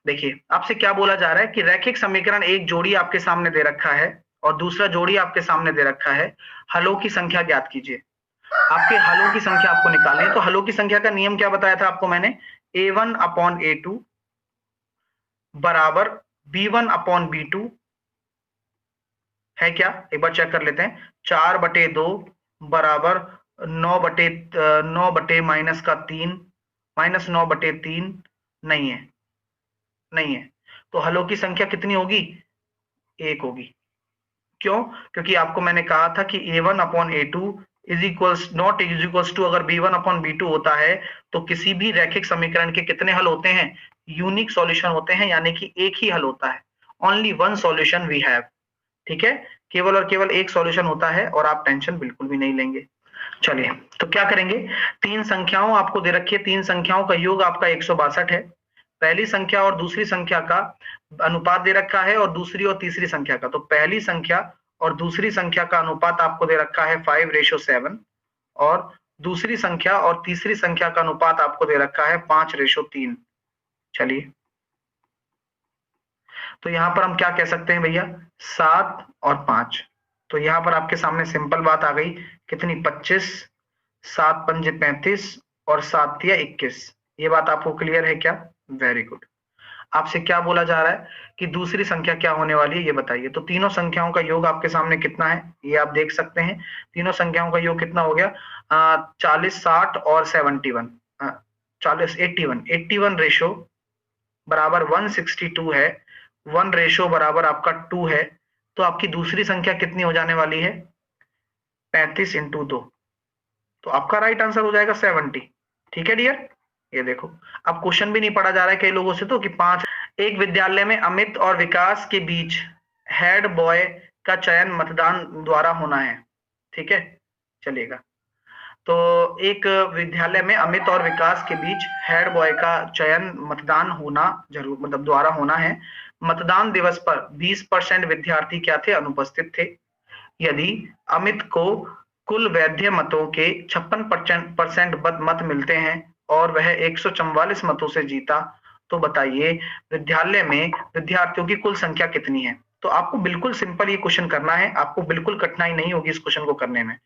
देखिए आपसे क्या बोला जा रहा है कि रैखिक समीकरण एक जोड़ी आपके सामने दे रखा है और दूसरा जोड़ी आपके सामने दे रखा है, हलों की संख्या ज्ञात कीजिए। आपके हलों की संख्या आपको निकालनी है, तो हलों की संख्या का नियम क्या बताया था आपको मैंने, A1 अपॉन A2 बराबर B1 अपॉन B2 है क्या, एक बार चेक कर लेते हैं। 4/2 बराबर 9/9 माइनस का 3 माइनस 9/3 नहीं है, नहीं है। तो हलों की संख्या कितनी होगी, एक होगी। क्यों, क्योंकि आपको मैंने कहा था कि A1 upon A2 is equals not is equals to, अगर B1 अपॉन B2 होता है तो किसी भी रैखिक समीकरण के कितने हल होते हैं, यूनिक सॉल्यूशन होते हैं, यानी कि एक ही हल होता है। Only one solution we have, ठीक है, केवल और केवल एक सॉल्यूशन होता है और आप टेंशन बिल्कुल भी नहीं लेंगे। चलिए तो क्या करेंगे, तीन संख्याओं आपको दे रखी है, तीन संख्याओं का योग आपका 162 है। पहली संख्या और दूसरी संख्या का अनुपात दे रखा है और दूसरी और तीसरी संख्या का, तो पहली संख्या और दूसरी संख्या का अनुपात आपको दे रखा है 5:7 और दूसरी संख्या और तीसरी संख्या का अनुपात आपको दे रखा है 5:3। चलिए तो यहां पर हम क्या कह सकते हैं भैया, 7 और 5। तो यहां पर आपके सामने सिंपल बात आ गई, कितनी, 25, 7 पंजे 35 और 7 तिया 21। ये बात आपको क्लियर है क्या, वेरी गुड। आपसे क्या बोला जा रहा है कि दूसरी संख्या क्या होने वाली है ये बताइए। तो तीनों संख्याओं का योग आपके सामने कितना है, ये आप देख सकते हैं। तीनों संख्याओं का योग कितना हो गया, 40, 60 और 71, 40, 81 रेशो बराबर 162 है, 1 रेशो बराबर आपका 2 है। तो आपकी दूसरी संख्या कितनी हो जाने वाली है, 35 इंटू 2, तो आपका राइट आंसर हो जाएगा 70। ठीक है डियर, ये देखो अब क्वेश्चन भी नहीं पढ़ा जा रहा है कई लोगों से, तो कि 5, एक विद्यालय में अमित और विकास के बीच हेड बॉय का चयन मतदान द्वारा होना है, ठीक है, चलिएगा। तो एक विद्यालय में अमित और विकास के बीच हेड बॉय का चयन मतदान होना जरूर, मतलब द्वारा होना है। मतदान दिवस पर 20% विद्यार्थी क्या थे, अनुपस्थित थे। यदि अमित को कुल वैध मतों के 56% मत मिलते हैं और वह 144 मतों से जीता, तो बताइए विद्यालय में विद्यार्थियों की कुल संख्या कितनी है। तो आपको बिल्कुल सिंपल ये क्वेश्चन करना है, आपको बिल्कुल कठिनाई नहीं होगी इस क्वेश्चन को करने में।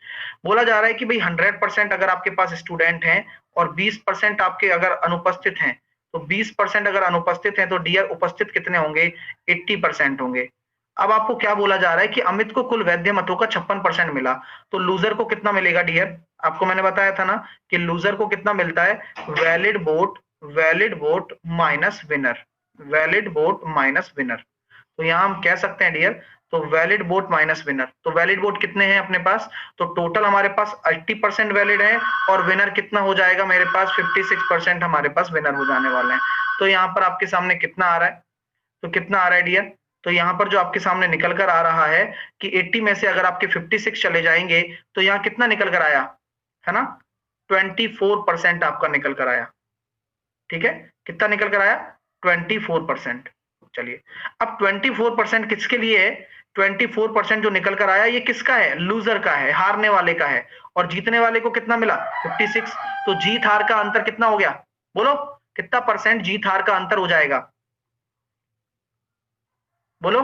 बोला जा रहा है कि भाई 100% अगर आपके पास स्टूडेंट हैं और 20% आपके अगर अनुपस्थित हैं, तो 20% अगर अनुपस्थित हैं तो डियर उपस्थित कितने होंगे, 80% होंगे। अब आपको क्या बोला जा रहा है कि अमित को कुल वैध मतों का 56% मिला, तो लूजर को कितना मिलेगा डियर, आपको मैंने बताया था ना कि लूजर को कितना मिलता है, valid vote minus winner, valid vote minus winner. तो यहां हम कह सकते हैं डियर, तो वैलिड वोट माइनस विनर, तो वैलिड वोट कितने हैं अपने पास, तो टोटल हमारे पास 80% वैलिड है और विनर कितना हो जाएगा मेरे पास, 56% हमारे पास विनर हो जाने वाले हैं। तो यहाँ पर आपके सामने कितना आ रहा है, तो कितना आ रहा है डियर, तो यहां पर जो आपके सामने निकल कर आ रहा है कि 80 में से अगर आपके 56 चले जाएंगे तो यहाँ कितना निकल कर आया, है ना, 24% आपका निकल कर आया। ठीक है, कितना निकल कर आया, 24%। चलिए अब 24% किसके लिए है, 24% जो निकल कर आया ये किसका है, लूजर का है, हारने वाले का है। और जीतने वाले को कितना मिला, 56। तो जीत हार का अंतर कितना हो गया, बोलो कितना परसेंट जीत हार का अंतर हो जाएगा, बोलो।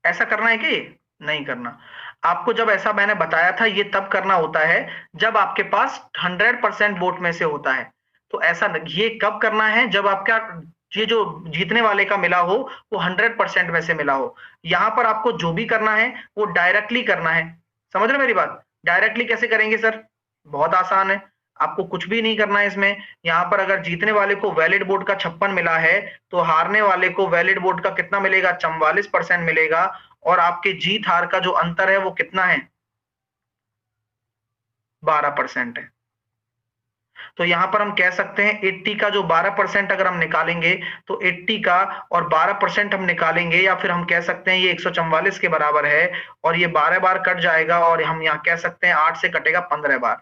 ऐसा करना है कि नहीं करना, आपको जब ऐसा मैंने बताया था ये तब करना होता है जब आपके पास 100% वोट में से होता है। तो ऐसा ये कब करना है, जब आपका ये जो जीतने वाले का मिला हो वो 100% में से मिला हो। यहां पर आपको जो भी करना है वो डायरेक्टली करना है, समझ रहे मेरी बात, डायरेक्टली कैसे करेंगे सर, बहुत आसान है, आपको कुछ भी नहीं करना है इसमें। यहां पर अगर जीतने वाले को वैलिड वोट का 56 मिला है तो हारने वाले को वैलिड वोट का कितना मिलेगा, 44% मिलेगा। और आपके जीत हार का जो अंतर है वो कितना है, 12% है। तो यहां पर हम कह सकते हैं 80 का जो 12% अगर हम निकालेंगे, तो 80 का और 12% हम निकालेंगे, या फिर हम कह सकते हैं ये 144 के बराबर है और ये 12 बार कट जाएगा और हम यहां कह सकते हैं 8 से कटेगा 15 बार।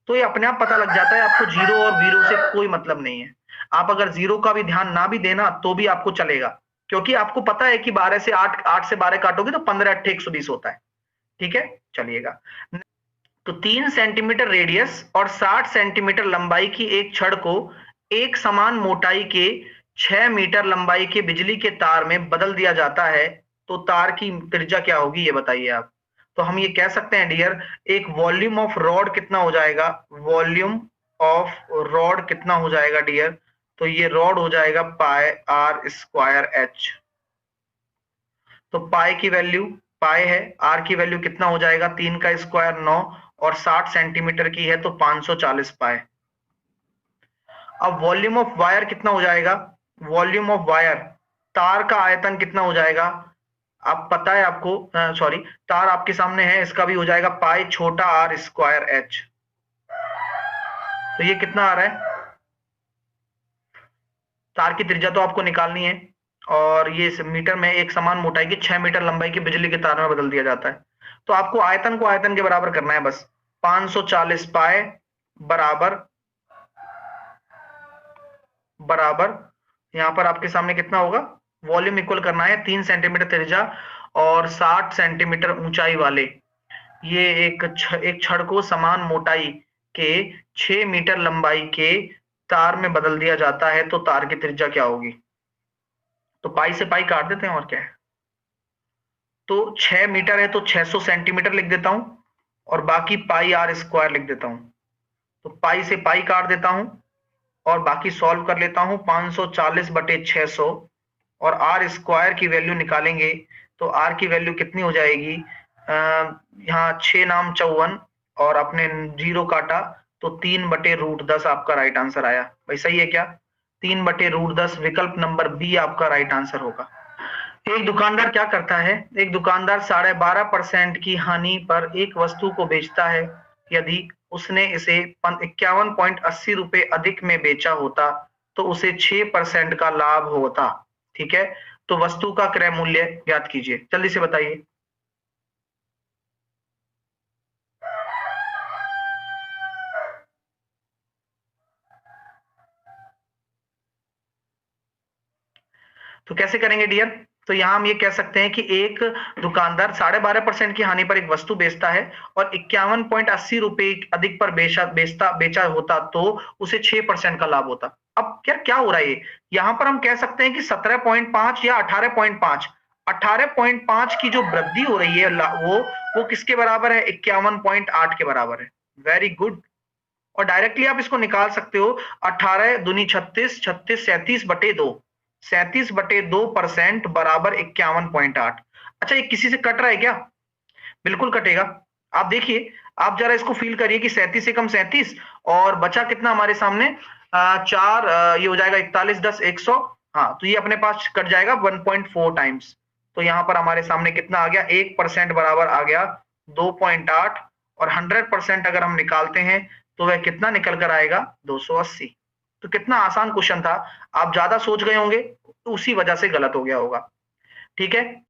तो ये अपने आप पता लग जाता है आपको जीरो और वीरो से कोई मतलब नहीं है। आप अगर जीरो का भी ध्यान ना भी देना तो भी आपको चलेगा, क्योंकि आपको पता है कि 12 से 8, 8 से 12 काटोगे तो 15 8 120 होता है। ठीक है, चलिएगा। तो 3 सेंटीमीटर रेडियस और 60 सेंटीमीटर लंबाई की एक छड़ को एक समान मोटाई के 6 मीटर लंबाई के बिजली के तार में बदल दिया जाता है तो तार की त्रिज्या क्या होगी, ये बताइए आप। तो हम ये कह सकते हैं डियर, एक वॉल्यूम ऑफ रॉड कितना हो जाएगा, वॉल्यूम ऑफ रॉड कितना हो जाएगा डियर, तो ये रॉड हो जाएगा पाई आर स्क्वायर एच। तो पाई की वैल्यू पाई है, आर की वैल्यू कितना हो जाएगा, 3 का स्क्वायर 9 और 60 सेंटीमीटर की है तो 540 पाई। अब वॉल्यूम ऑफ वायर कितना हो जाएगा, वॉल्यूम ऑफ वायर, तार का आयतन कितना हो जाएगा, आप पता है आपको, सॉरी तार आपके सामने है, इसका भी हो जाएगा पाई छोटा आर स्क्वायर एच। तो ये कितना आ रहा है, तार की त्रिज्या तो आपको निकालनी है, और ये मीटर में एक समान मोटाई की 6 मीटर लंबाई की बिजली के तार में बदल दिया जाता है। तो आपको आयतन को आयतन के बराबर करना है बस। 540 पाई बराबर बराबर यहां पर आपके सामने कितना होगा, वॉल्यूम इक्वल करना है 3 सेंटीमीटर त्रिज्या और 60 सेंटीमीटर ऊंचाई वाले ये एक छड़ को समान मोटाई के 6 मीटर लंबाई के तार में बदल दिया जाता है तो तार की त्रिज्या क्या होगी। तो पाई से पाई काट देते हैं और क्या है, तो 6 मीटर है तो 600 सेंटीमीटर लिख देता हूं और बाकी पाई आर स्क्वायर लिख देता हूं। तो पाई से पाई काट देता हूं और बाकी सॉल्व कर लेता हूं, 540 बटे 600 और आर स्क्वायर की वैल्यू निकालेंगे तो आर की वैल्यू कितनी हो जाएगी, यहाँ 6 नाम 54 और अपने 0 काटा तो 3/√10 आपका राइट आंसर आया। भाई सही है क्या, 3/√10 विकल्प नंबर बी आपका राइट आंसर होगा। एक दुकानदार क्या करता है, एक दुकानदार 12.5% की हानि पर एक वस्तु को बेचता है। यदि उसने इसे 51.80 रुपए अधिक में बेचा होता तो उसे 6% का लाभ होता। ठीक है, तो वस्तु का क्रय मूल्य ज्ञात कीजिए, जल्दी से बताइए। तो कैसे करेंगे डियर, तो यहां हम ये कह सकते हैं कि एक दुकानदार 12.5% की हानि पर एक वस्तु बेचता है और 51.80 रुपए अधिक पर बेचा होता तो उसे 6% का लाभ होता। अब यार क्या हो रहा है, यहां पर हम कह सकते हैं कि 17.5 या 18.5, 18.5 की जो वृद्धि हो रही है वो किसके बराबर है, 51.8 के बराबर है। वेरी गुड, और डायरेक्टली आप इसको निकाल सकते हो, 18 दूनी 36, 36 37/2, 37/2% बराबर 51.8। अच्छा ये किसी से कट रहा है क्या, बिल्कुल कटेगा। आप देखिए, आप जरा इसको फील करिए कि 37 से कम 37 और बचा कितना हमारे सामने, 4, ये हो जाएगा 41 10 100, हाँ तो ये अपने पास कट जाएगा 1.4 टाइम्स। तो यहां पर हमारे सामने कितना आ गया, 1% बराबर आ गया 2.8 और 100% अगर हम निकालते हैं तो वह कितना निकल कर आएगा, 280। तो कितना आसान क्वेश्चन था, आप ज्यादा सोच गए होंगे तो उसी वजह से गलत हो गया होगा। ठीक है।